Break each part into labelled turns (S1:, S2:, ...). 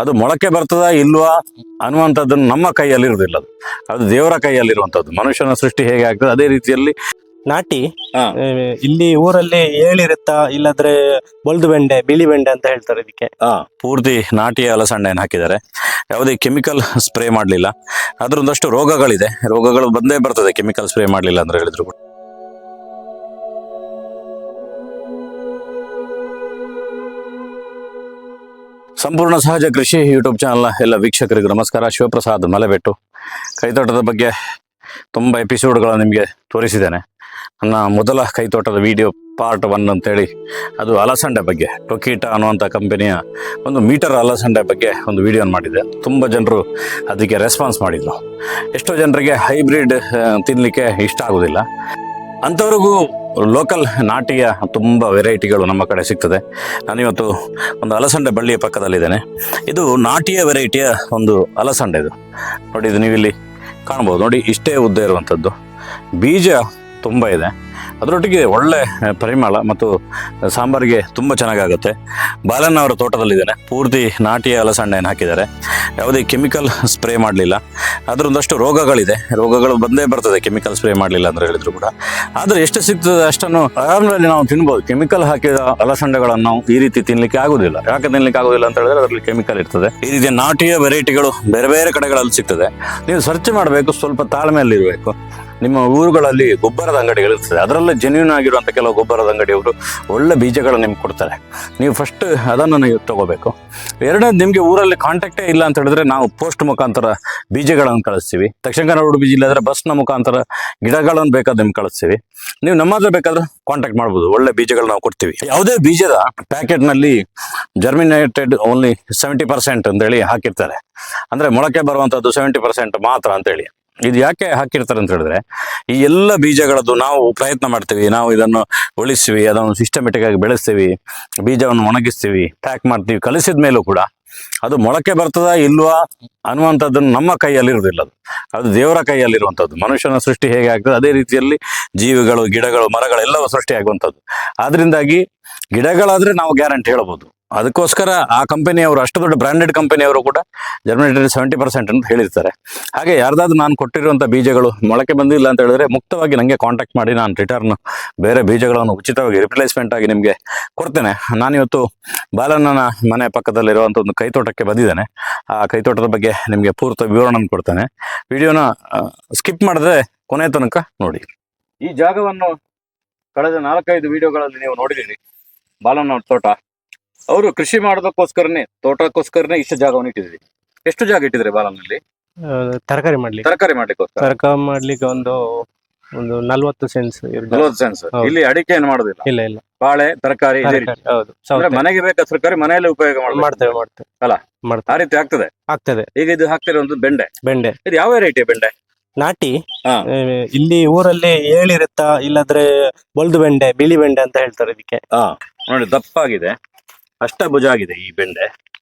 S1: ಅದು ಮೊಳಕೆ ಬರ್ತದ ಇಲ್ವಾ ಅನ್ನುವಂಥದ್ದನ್ನು ನಮ್ಮ ಕೈಯಲ್ಲಿ ಇರುವುದಿಲ್ಲ. ಅದು ದೇವರ ಕೈಯಲ್ಲಿರುವಂಥದ್ದು. ಮನುಷ್ಯನ ಸೃಷ್ಟಿ ಹೇಗೆ ಆಗ್ತದೆ ಅದೇ ರೀತಿಯಲ್ಲಿ
S2: ನಾಟಿ ಇಲ್ಲಿ ಊರಲ್ಲಿ ಏಳಿರುತ್ತಾ ಇಲ್ಲಾದ್ರೆ ಬೊಳ್ದು ಬೆಂಡೆ ಬಿಳಿ ಬೆಂಡೆ ಅಂತ ಹೇಳ್ತಾರೆ ಇದಕ್ಕೆ.
S1: ಪೂರ್ತಿ ನಾಟಿಯ ಅಲಸಂಡೆಯನ್ನು ಹಾಕಿದ್ದಾರೆ. ಯಾವುದೇ ಕೆಮಿಕಲ್ ಸ್ಪ್ರೇ ಮಾಡಲಿಲ್ಲ. ಅದರೊಂದಷ್ಟು ರೋಗಗಳಿದೆ, ರೋಗಗಳು ಬಂದೇ ಬರ್ತದೆ ಕೆಮಿಕಲ್ ಸ್ಪ್ರೇ ಮಾಡಲಿಲ್ಲ ಅಂದ್ರೆ ಹೇಳಿದ್ರು ಕೂಡ. ಸಂಪೂರ್ಣ ಸಹಜ ಕೃಷಿ ಯೂಟ್ಯೂಬ್ ಚಾನಲ್ನ ಎಲ್ಲ ವೀಕ್ಷಕರಿಗೂ ನಮಸ್ಕಾರ. ಶಿವಪ್ರಸಾದ್ ಮಲೆಬೆಟ್ಟು. ಕೈತೋಟದ ಬಗ್ಗೆ ತುಂಬ ಎಪಿಸೋಡ್ಗಳನ್ನು ನಿಮಗೆ ತೋರಿಸಿದ್ದೇನೆ. ನನ್ನ ಮೊದಲ ಕೈತೋಟದ ವಿಡಿಯೋ ಪಾರ್ಟ್ 1 ಅಂತೇಳಿ ಅದು ಅಲಸಂಡೆ ಬಗ್ಗೆ, ಟೊಕೀಟಾ ಅನ್ನುವಂಥ ಕಂಪನಿಯ ಒಂದು ಮೀಟರ್ ಅಲಸಂಡೆ ಬಗ್ಗೆ ಒಂದು ವಿಡಿಯೋನ ಮಾಡಿದ್ದೆ. ತುಂಬ ಜನರು ಅದಕ್ಕೆ ರೆಸ್ಪಾನ್ಸ್ ಮಾಡಿದ್ರು. ಎಷ್ಟೋ ಜನರಿಗೆ ಹೈಬ್ರಿಡ್ ತಿನ್ನಲಿಕ್ಕೆ ಇಷ್ಟ ಆಗೋದಿಲ್ಲ. ಅಂಥವ್ರಿಗೂ ಲೋಕಲ್ ನಾಟಿಯ ತುಂಬ ವೆರೈಟಿಗಳು ನಮ್ಮ ಕಡೆ ಸಿಗ್ತದೆ. ನಾನಿವತ್ತು ಒಂದು ಅಲಸಂಡೆ ಬಳ್ಳಿಯ ಪಕ್ಕದಲ್ಲಿದ್ದೇನೆ. ಇದು ನಾಟಿಯ ವೆರೈಟಿಯ ಒಂದು ಅಲಸಂಡೆ. ಇದು ನೋಡಿ, ಇದು ನೀವಿಲ್ಲಿ ಕಾಣ್ಬೋದು. ನೋಡಿ, ಇಷ್ಟೇ ಉದ್ದ ಇರುವಂಥದ್ದು. ಬೀಜ ತುಂಬ ಇದೆ, ಅದರೊಟ್ಟಿಗೆ ಒಳ್ಳೆ ಪರಿಮಳ ಮತ್ತು ಸಾಂಬಾರಿಗೆ ತುಂಬ ಚೆನ್ನಾಗಾಗುತ್ತೆ. ಬಾಲಣ್ಣ ಅವರ ತೋಟದಲ್ಲಿದ್ದೇನೆ. ಪೂರ್ತಿ ನಾಟಿಯ ಅಲಸಂಡೆಯನ್ನು ಹಾಕಿದ್ದಾರೆ. ಯಾವುದೇ ಕೆಮಿಕಲ್ ಸ್ಪ್ರೇ ಮಾಡಲಿಲ್ಲ. ಅದರೊಂದಷ್ಟು ರೋಗಗಳಿದೆ, ರೋಗಗಳು ಬಂದೇ ಬರ್ತದೆ ಕೆಮಿಕಲ್ ಸ್ಪ್ರೇ ಮಾಡಲಿಲ್ಲ ಅಂದ್ರೆ ಹೇಳಿದ್ರು ಕೂಡ. ಆದರೆ ಎಷ್ಟು ಸಿಗ್ತದೆ ಅಷ್ಟನ್ನು ಆರಾಮದಲ್ಲಿ ನಾವು ತಿನ್ಬೋದು. ಕೆಮಿಕಲ್ ಹಾಕಿದ ಅಲಸಂಡೆಗಳನ್ನು ನಾವು ಈ ರೀತಿ ತಿನ್ನಲಿಕ್ಕೆ ಆಗೋದಿಲ್ಲ. ಯಾಕೆ ತಿನ್ನಲಿಕ್ಕೆ ಆಗೋದಿಲ್ಲ ಅಂತ ಹೇಳಿದ್ರೆ ಅದರಲ್ಲಿ ಕೆಮಿಕಲ್ ಇರ್ತದೆ. ಈ ರೀತಿಯ ನಾಟಿಯ ವೆರೈಟಿಗಳು ಬೇರೆ ಬೇರೆ ಕಡೆಗಳಲ್ಲಿ ಸಿಗ್ತದೆ. ನೀವು ಸರ್ಚ್ ಮಾಡಬೇಕು, ಸ್ವಲ್ಪ ತಾಳ್ಮೆಯಲ್ಲಿರಬೇಕು. ನಿಮ್ಮ ಊರುಗಳಲ್ಲಿ ಗೊಬ್ಬರದ ಅಂಗಡಿಗಳಿರ್ತದೆ, ಅದರಲ್ಲೇ ಜೆನ್ಯೂನ್ ಆಗಿರುವಂಥ ಕೆಲವು ಗೊಬ್ಬರದ ಅಂಗಡಿಯವರು ಒಳ್ಳೆ ಬೀಜಗಳು ನಿಮ್ಗೆ ಕೊಡ್ತಾರೆ. ನೀವು ಫಸ್ಟ್ ಅದನ್ನು ನೀವು ತಗೋಬೇಕು. ಎರಡನೇದು, ನಿಮಗೆ ಊರಲ್ಲಿ ಕಾಂಟ್ಯಾಕ್ಟೇ ಇಲ್ಲ ಅಂತ ಹೇಳಿದ್ರೆ ನಾವು ಪೋಸ್ಟ್ ಮುಖಾಂತರ ಬೀಜಗಳನ್ನು ಕಳಿಸ್ತೀವಿ. ದಕ್ಷಿಣ ಕನ್ನಡ ಉಡುಪಿ ಜಿಲ್ಲೆ ಆದರೆ ಬಸ್ನ ಮುಖಾಂತರ ಗಿಡಗಳನ್ನು ಬೇಕಾದ್ರೆ ನಿಮ್ಗೆ ಕಳಿಸ್ತೀವಿ. ನೀವು ನಮ್ಮ ಹತ್ರ ಬೇಕಾದ್ರೆ ಕಾಂಟ್ಯಾಕ್ಟ್ ಮಾಡ್ಬೋದು, ಒಳ್ಳೆ ಬೀಜಗಳು ನಾವು ಕೊಡ್ತೀವಿ. ಯಾವುದೇ ಬೀಜದ ಪ್ಯಾಕೆಟ್ನಲ್ಲಿ ಜರ್ಮಿನೇಟೆಡ್ ಓನ್ಲಿ 70% ಅಂತೇಳಿ ಹಾಕಿರ್ತಾರೆ. ಅಂದರೆ ಮೊಳಕೆ ಬರುವಂಥದ್ದು 70% ಮಾತ್ರ ಅಂತೇಳಿ. ಇದು ಯಾಕೆ ಹಾಕಿರ್ತಾರೆ ಅಂತ ಹೇಳಿದ್ರೆ, ಈ ಎಲ್ಲ ಬೀಜಗಳದ್ದು ನಾವು ಪ್ರಯತ್ನ ಮಾಡ್ತೀವಿ, ನಾವು ಇದನ್ನು ಉಳಿಸ್ತೀವಿ, ಅದನ್ನು ಸಿಸ್ಟಮೆಟಿಕ್ ಆಗಿ ಬೆಳೆಸ್ತೀವಿ, ಬೀಜವನ್ನು ಒಣಗಿಸ್ತೀವಿ, ಪ್ಯಾಕ್ ಮಾಡ್ತೀವಿ. ಕಲಿಸಿದ ಮೇಲೂ ಕೂಡ ಅದು ಮೊಳಕೆ ಬರ್ತದ ಇಲ್ವಾ ಅನ್ನುವಂಥದ್ದನ್ನು ನಮ್ಮ ಕೈಯಲ್ಲಿ ಇರುವುದಿಲ್ಲ. ಅದು ದೇವರ ಕೈಯಲ್ಲಿರುವಂಥದ್ದು. ಮನುಷ್ಯನ ಸೃಷ್ಟಿ ಹೇಗೆ ಆಗ್ತದೆ ಅದೇ ರೀತಿಯಲ್ಲಿ ಜೀವಿಗಳು, ಗಿಡಗಳು, ಮರಗಳೆಲ್ಲವೂ ಸೃಷ್ಟಿಯಾಗುವಂಥದ್ದು. ಆದ್ರಿಂದಾಗಿ ಗಿಡಗಳಾದರೆ ನಾವು ಗ್ಯಾರಂಟಿ ಹೇಳ್ಬೋದು. ಅದಕ್ಕೋಸ್ಕರ ಆ ಕಂಪನಿಯವರು, ಅಷ್ಟು ದೊಡ್ಡ ಬ್ರ್ಯಾಂಡೆಡ್ ಕಂಪನಿಯವರು ಕೂಡ ಜರ್ಮಿನೇಟೆಡ್ 70% ಅಂತ ಹೇಳಿರ್ತಾರೆ. ಹಾಗೆ ಯಾರ್ದಾದ್ರು ನಾನು ಕೊಟ್ಟಿರುವಂಥ ಬೀಜಗಳು ಮೊಳಕೆ ಬಂದಿಲ್ಲ ಅಂತ ಹೇಳಿದ್ರೆ ಮುಕ್ತವಾಗಿ ನನಗೆ ಕಾಂಟ್ಯಾಕ್ಟ್ ಮಾಡಿ, ನಾನು ರಿಟರ್ನ್ ಬೇರೆ ಬೀಜಗಳನ್ನು ಉಚಿತವಾಗಿ ರಿಪ್ಲೇಸ್ಮೆಂಟ್ ಆಗಿ ನಿಮಗೆ ಕೊಡ್ತೇನೆ. ನಾನಿವತ್ತು ಬಾಲಣ್ಣನ ಮನೆ ಪಕ್ಕದಲ್ಲಿರುವಂಥ ಒಂದು ಕೈತೋಟಕ್ಕೆ ಬಂದಿದ್ದೇನೆ. ಆ ಕೈತೋಟದ ಬಗ್ಗೆ ನಿಮಗೆ ಪೂರ್ತಿ ವಿವರಣೆ ಕೊಡ್ತೇನೆ. ವಿಡಿಯೋನ ಸ್ಕಿಪ್ ಮಾಡಿದ್ರೆ ಕೊನೆ ತನಕ ನೋಡಿ. ಈ ಜಾಗವನ್ನು ಕಳೆದ 4-5 ವಿಡಿಯೋಗಳಲ್ಲಿ ನೀವು ನೋಡಿದ್ದೀರಿ. ಬಾಲಣ್ಣನ ತೋಟ, ಅವರು ಕೃಷಿ ಮಾಡೋದಕ್ಕೋಸ್ಕರನೇ, ತೋಟಕ್ಕೋಸ್ಕರನೇ ಇಷ್ಟು ಜಾಗವನ್ನು ಇಟ್ಟಿದ್ರಿ. ಎಷ್ಟು ಜಾಗ ಇಟ್ಟಿದ್ರೆ ಬಾಲನಲ್ಲಿ?
S2: ತರಕಾರಿ
S1: ಮಾಡ್ಲಿಕ್ಕೆ
S2: ಒಂದು 40 ಸೆನ್ಸ್.
S1: 40 ಸೆನ್ಸ್. ಇಲ್ಲಿ ಅಡಿಕೆ ಏನು ಮಾಡೋದಿಲ್ಲ?
S2: ಇಲ್ಲ.
S1: ಬಾಳೆ, ತರಕಾರಿ.
S2: ಹೌದು,
S1: ಮನೆಗೆ ಬೇಕಾದ ತರಕಾರಿ ಮನೆಯಲ್ಲೇ ಉಪಯೋಗ
S2: ಮಾಡ್ತೇವೆ
S1: ಅಲ್ಲ? ಆ ರೀತಿ ಆಗ್ತದೆ. ಈಗ ಇದು ಹಾಕ್ತಿರುವಂತದ್ದು ಬೆಂಡೆ. ಇದು ಯಾವ ವೆರೈಟಿ ಬೆಂಡೆ?
S2: ನಾಟಿ ಇಲ್ಲಿ ಊರಲ್ಲಿ ಏಳಿರುತ್ತಾ ಇಲ್ಲಾದ್ರೆ ಬೊಳ್ದು ಬೆಂಡೆ ಬಿಳಿ ಬೆಂಡೆ ಅಂತ ಹೇಳ್ತಾರೆ ಇದಕ್ಕೆ.
S1: ನೋಡಿ, ದಪ್ಪಾಗಿದೆ, ಅಷ್ಟಭುಜ ಆಗಿದೆ ಈ ಬೆಂಡೆ.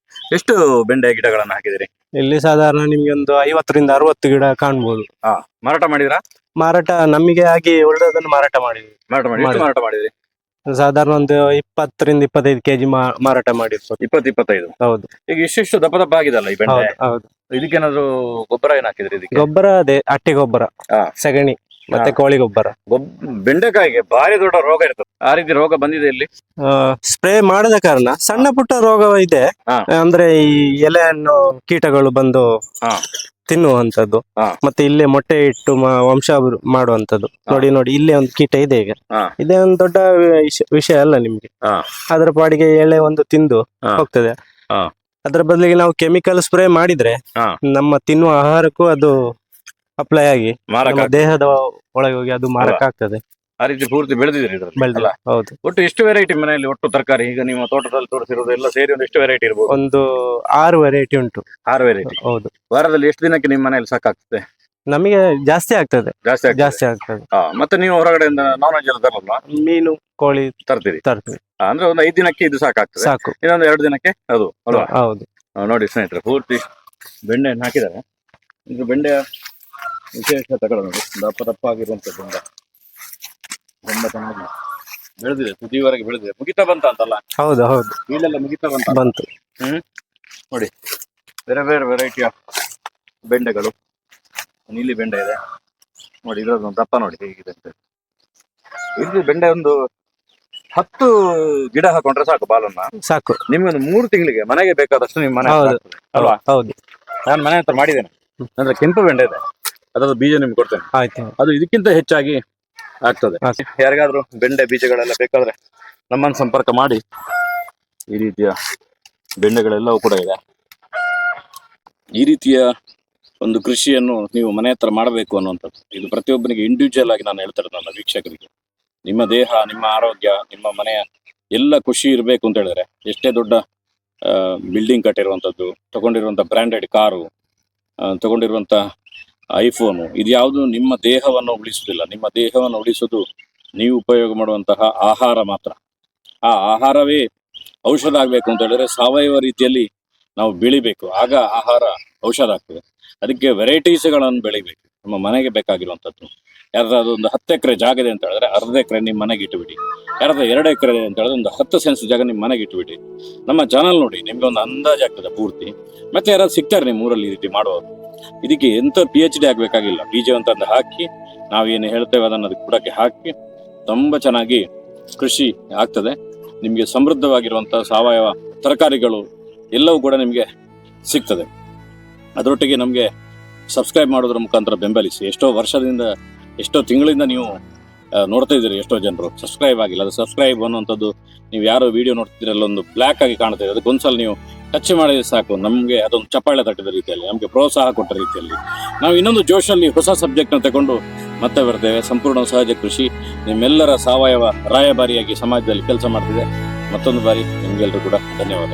S1: ಎಷ್ಟು ಬೆಂಡೆ ಗಿಡಗಳನ್ನು ಹಾಕಿದಿರಿ?
S2: ಇಲ್ಲಿ ಸಾಧಾರಣ ನಿಮ್ಗೆ ಒಂದು 50ರಿಂದ 60 ಗಿಡ ಕಾಣ್ಬೋದು.
S1: ಮಾರಾಟ ಮಾಡಿದ್ರಾ?
S2: ಮಾರಾಟ ನಮಗೆ ಆಗಿ ಒಳ್ಳೆದನ್ನು ಮಾರಾಟ ಮಾಡಿದ್ವಿ.
S1: ಮಾರಾಟ ಮಾಡಿದ್ರಿ?
S2: ಸಾಧಾರಣ ಒಂದು 20ರಿಂದ 25 ಕೆಜಿ ಮಾರಾಟ ಮಾಡಿರ್ಬೋದು.
S1: 20-25.
S2: ಹೌದು.
S1: ಈಗ ಇಷ್ಟು ದಪ್ಪ ಆಗಿದಲ್ಲ ಈ ಬೆಂಡೆ.
S2: ಹೌದು.
S1: ಇದಕ್ಕೇನಾದ್ರು ಗೊಬ್ಬರ ಏನ್ ಹಾಕಿದ್ರಿ? ಇದಕ್ಕೆ
S2: ಗೊಬ್ಬರ ಅದೇ ಹಟ್ಟಿ ಗೊಬ್ಬರ, ಸಗಣಿ ಮತ್ತೆ ಕೋಳಿ ಗೊಬ್ಬರ.
S1: ಬೆಂಡೆಕಾಯಿಗೆ ಭಾರಿ ದೊಡ್ಡ ರೋಗ ಇರ್ತದೆ. ಆ ರೀತಿ ರೋಗ ಬಂದಿದೆ ಇಲ್ಲಿ?
S2: ಸ್ಪ್ರೇ ಮಾಡದ ಕಾರಣ ಸಣ್ಣ ಪುಟ್ಟ ರೋಗ ಇದೆ. ಅಂದ್ರೆ ಈ ಎಲೆಯನ್ನು ಕೀಟಗಳು ಬಂದು ತಿನ್ನುವಂತದ್ದು, ಮತ್ತೆ ಇಲ್ಲೇ ಮೊಟ್ಟೆ ಇಟ್ಟು ವಂಶ ಮಾಡುವಂತದ್ದು. ನೋಡಿ ಇಲ್ಲೇ ಒಂದು ಕೀಟ ಇದೆ. ಈಗ ಇದೇ ಒಂದು ದೊಡ್ಡ ವಿಷಯ ಅಲ್ಲ ನಿಮ್ಗೆ. ಅದರ ಪಾಡಿಗೆ ಎಲೆ ಒಂದು ತಿಂದು ಹೋಗ್ತದೆ. ಅದರ ಬದಲಿಗೆ ನಾವು ಕೆಮಿಕಲ್ ಸ್ಪ್ರೇ ಮಾಡಿದ್ರೆ ನಮ್ಮ ತಿನ್ನುವ ಆಹಾರಕ್ಕೂ ಅದು ಅಪ್ಲೈ ಆಗಿ ನಮ್ಮ ದೇಹದ ಒಳಗೆ ಹೋಗಿ ಅದು ಮಾರಕ ಆಗ್ತದೆ.
S1: ಆ ರೀತಿ ಪೂರ್ತಿ ಬೆಳೆದಿದ್ರಿ?
S2: ಹೌದು.
S1: ಒಟ್ಟು ಎಷ್ಟು ವೆರೈಟಿ ಮನೆಯಲ್ಲಿ ಒಟ್ಟು ತರಕಾರಿ ಈಗ ನಿಮ್ಮ ತೋಟದಲ್ಲಿ ತೋರಿಸಿರೋದು ಎಲ್ಲ ಸೇರಿ ಒಂದು ಎಷ್ಟು ವೆರೈಟಿ ಇರ್ಬೋದು?
S2: ಒಂದು 6 ವೆರೈಟಿ ಉಂಟು.
S1: 6 ವೆರೈಟಿ.
S2: ಹೌದು.
S1: ವಾರದಲ್ಲಿ ಎಷ್ಟು ದಿನಕ್ಕೆ ನಿಮ್ಮ ಮನೆಯಲ್ಲಿ ಸಾಕಾಗ್ತದೆ?
S2: ನಮಗೆ ಜಾಸ್ತಿ ಆಗ್ತದೆ.
S1: ಮತ್ತೆ ನೀವು ಹೊರಗಡೆಯಿಂದ ನಾನ್ ವೆಜ್ ಎಲ್ಲ ತರಲ್ಲ?
S2: ಮೀನು, ಕೋಳಿ
S1: ತರ್ತೀರಿ? ಅಂದ್ರೆ ಒಂದು 5 ದಿನಕ್ಕೆ ಇದು ಸಾಕಾಗ್ತದೆ.
S2: ಸಾಕು.
S1: ಇನ್ನೊಂದು 2 ದಿನಕ್ಕೆ ಅದು ಅಲ್ವಾ?
S2: ಹೌದು.
S1: ನೋಡಿ ಸ್ನೇಹಿತರೆ, ಪೂರ್ತಿ ಬೆಂಡೆಯನ್ನು ಹಾಕಿದ್ದಾರೆ. ಇದು ಬೆಂಡೆಯ ವಿಶೇಷ ತಗೊಳ್ಳ ನೋಡಿ, ದಪ್ಪ ಆಗಿರುವಂತದ್ದು. ತುಂಬ ಚೆನ್ನಾಗಿ ಬೆಳೆದಿದೆ, ತುದಿವರೆಗೆ ಬೆಳೆದಿದೆ. ಮುಗಿತಾ ಬಂತ ಅಂತಲ್ಲ?
S2: ಹೌದು.
S1: ಇಲ್ಲೆಲ್ಲ ಮುಗಿತಾ ಬಂತು.
S2: ಬಂತು.
S1: ನೋಡಿ, ಬೇರೆ ಬೇರೆ ವೆರೈಟಿಯ ಬೆಂಡೆಗಳು. ನೀಲಿ ಬೆಂಡೆ ಇದೆ ನೋಡಿ, ಇದ್ರದ್ದೊಂದು ದಪ್ಪ ನೋಡಿ ಹೇಗಿದೆ ಅಂತ. ಇದು ಬೆಂಡೆ ಒಂದು 10 ಗಿಡ ಹಾಕೊಂಡ್ರೆ ಸಾಕು ಬಾಲನ್ನ.
S2: ಸಾಕು.
S1: ನಿಮ್ಗೆ ಒಂದು 3 ತಿಂಗಳಿಗೆ ಮನೆಗೆ ಬೇಕಾದಷ್ಟು ನಿಮ್ಮ ಮನೆ ಹತ್ರ
S2: ಹೌದು.
S1: ಆಗ್ತದೆ, ಅಲ್ವಾ?
S2: ಹೌದು.
S1: ನಾನು ಮನೆ ಹತ್ರ ಮಾಡಿದ್ದೇನೆ. ಅಂದ್ರೆ ಕೆಂಪು ಬೆಂಡೆ ಇದೆ, ಅದರ ಬೀಜ ನಿಮ್ಗೆ ಕೊಡ್ತೇನೆ.
S2: ಆಯ್ತು.
S1: ಅದು ಇದಕ್ಕಿಂತ ಹೆಚ್ಚಾಗಿ ಆಗ್ತದೆ. ಯಾರಿಗಾದ್ರೂ ಬೆಂಡೆ ಬೀಜಗಳೆಲ್ಲ ಬೇಕಾದ್ರೆ ನಮ್ಮನ್ನು ಸಂಪರ್ಕ ಮಾಡಿ. ಈ ರೀತಿಯ ಬೆಂಡೆಗಳೆಲ್ಲವೂ ಕೂಡ ಇದೆ. ಈ ರೀತಿಯ ಒಂದು ಕೃಷಿಯನ್ನು ನೀವು ಮನೆ ಹತ್ರ ಮಾಡಬೇಕು ಅನ್ನುವಂಥದ್ದು ಇದು ಪ್ರತಿಯೊಬ್ಬನಿಗೆ ಇಂಡಿವಿಜುವಲ್ ಆಗಿ ನಾನು ಹೇಳ್ತಾರೆ ನನ್ನ ವೀಕ್ಷಕರಿಗೆ. ನಿಮ್ಮ ದೇಹ, ನಿಮ್ಮ ಆರೋಗ್ಯ, ನಿಮ್ಮ ಮನೆಯ ಎಲ್ಲ ಖುಷಿ ಇರಬೇಕು ಅಂತ ಹೇಳಿದ್ರೆ ಎಷ್ಟೇ ದೊಡ್ಡ ಬಿಲ್ಡಿಂಗ್ ಕಟ್ಟಿರುವಂಥದ್ದು, ತಗೊಂಡಿರುವಂಥ ಬ್ರ್ಯಾಂಡೆಡ್ ಕಾರು, ತಗೊಂಡಿರುವಂಥ ಐಫೋನು, ಇದು ಯಾವುದು ನಿಮ್ಮ ದೇಹವನ್ನು ಉಳಿಸುವುದಿಲ್ಲ. ನಿಮ್ಮ ದೇಹವನ್ನು ಉಳಿಸೋದು ನೀವು ಉಪಯೋಗ ಮಾಡುವಂತಹ ಆಹಾರ ಮಾತ್ರ. ಆ ಆಹಾರವೇ ಔಷಧ ಆಗಬೇಕು ಅಂತ ಹೇಳಿದ್ರೆ ಸಾವಯವ ರೀತಿಯಲ್ಲಿ ನಾವು ಬೆಳಿಬೇಕು, ಆಗ ಆಹಾರ ಔಷಧ ಆಗ್ತದೆ. ಅದಕ್ಕೆ ವೆರೈಟೀಸ್ಗಳನ್ನು ಬೆಳಿಬೇಕು. ನಮ್ಮ ಮನೆಗೆ ಬೇಕಾಗಿರುವಂಥದ್ದು. ಯಾರಾದ್ರೂ ಒಂದು 10 ಎಕರೆ ಜಾಗ ಇದೆ ಅಂತ ಹೇಳಿದ್ರೆ ಅರ್ಧ ಎಕರೆ ನಿಮ್ಮ ಮನೆಗೆ ಇಟ್ಟುಬಿಡಿ. ಯಾರಾದ್ರೂ 2 ಎಕರೆ ಇದೆ ಅಂತ ಹೇಳಿದ್ರೆ ಒಂದು 10 ಸೆನ್ಸ್ ಜಾಗ ನಿಮ್ಮ ಮನೆಗೆ ಇಟ್ಟುಬಿಡಿ. ನಮ್ಮ ಚಾನಲ್ ನೋಡಿ, ನಿಮ್ಗೆ ಒಂದು ಅಂದಾಜು ಆಗ್ತದೆ ಪೂರ್ತಿ. ಮತ್ತೆ ಯಾರಾದ್ರು ಸಿಗ್ತಾರೆ ನಿಮ್ಮ ಊರಲ್ಲಿ ಈ ರೀತಿ ಮಾಡುವವರು. ಇದಕ್ಕೆ ಎಂತ PhD ಆಗಬೇಕಾಗಿಲ್ಲ. ಬೀಜವಂತಂದು ಹಾಕಿ ನಾವೇನು ಹೇಳ್ತೇವೆ ಅದನ್ನು ಅದಕ್ಕೆ ಬುಡಕ್ಕೆ ಹಾಕಿ ತುಂಬ ಚೆನ್ನಾಗಿ ಕೃಷಿ ಆಗ್ತದೆ. ನಿಮಗೆ ಸಮೃದ್ಧವಾಗಿರುವಂಥ ಸಾವಯವ ತರಕಾರಿಗಳು ಎಲ್ಲವೂ ಕೂಡ ನಿಮಗೆ ಸಿಗ್ತದೆ. ಅದರೊಟ್ಟಿಗೆ ನಮಗೆ ಸಬ್ಸ್ಕ್ರೈಬ್ ಮಾಡೋದ್ರ ಮುಖಾಂತರ ಬೆಂಬಲಿಸಿ. ಎಷ್ಟೋ ವರ್ಷದಿಂದ, ಎಷ್ಟೋ ತಿಂಗಳಿಂದ ನೀವು ನೋಡ್ತಾ ಇದ್ದೀರಿ. ಎಷ್ಟೋ ಜನರು ಸಬ್ಸ್ಕ್ರೈಬ್ ಆಗಿಲ್ಲ. ಅದು ಸಬ್ಸ್ಕ್ರೈಬ್ ಅನ್ನುವಂಥದ್ದು ನೀವು ಯಾರೋ ವಿಡಿಯೋ ನೋಡ್ತಿದ್ರಲ್ಲ ಒಂದು ಬ್ಲ್ಯಾಕ್ ಆಗಿ ಕಾಣ್ತಾ ಇದೆ, ಅದಕ್ಕೊಂದ್ಸಲ ನೀವು ಟಚ್ ಮಾಡಿದ್ರೆ ಸಾಕು, ನಮಗೆ ಅದೊಂದು ಚಪ್ಪಾಳೆ ತಟ್ಟಿದ ರೀತಿಯಲ್ಲಿ, ನಮಗೆ ಪ್ರೋತ್ಸಾಹ ಕೊಟ್ಟ ರೀತಿಯಲ್ಲಿ ನಾವು ಇನ್ನೊಂದು ಜೋಶಲ್ಲಿ ಹೊಸ ಸಬ್ಜೆಕ್ಟ್ನ ತಗೊಂಡು ಮತ್ತೆ ಬರ್ತೇವೆ. ಸಂಪೂರ್ಣ ಸಹಜ ಕೃಷಿ ನಿಮ್ಮೆಲ್ಲರ ಸಾವಯವ ರಾಯಭಾರಿಯಾಗಿ ಸಮಾಜದಲ್ಲಿ ಕೆಲಸ ಮಾಡ್ತಿದೆ. ಮತ್ತೊಂದು ಬಾರಿ ನಿಮಗೆಲ್ಲರೂ ಕೂಡ ಧನ್ಯವಾದ.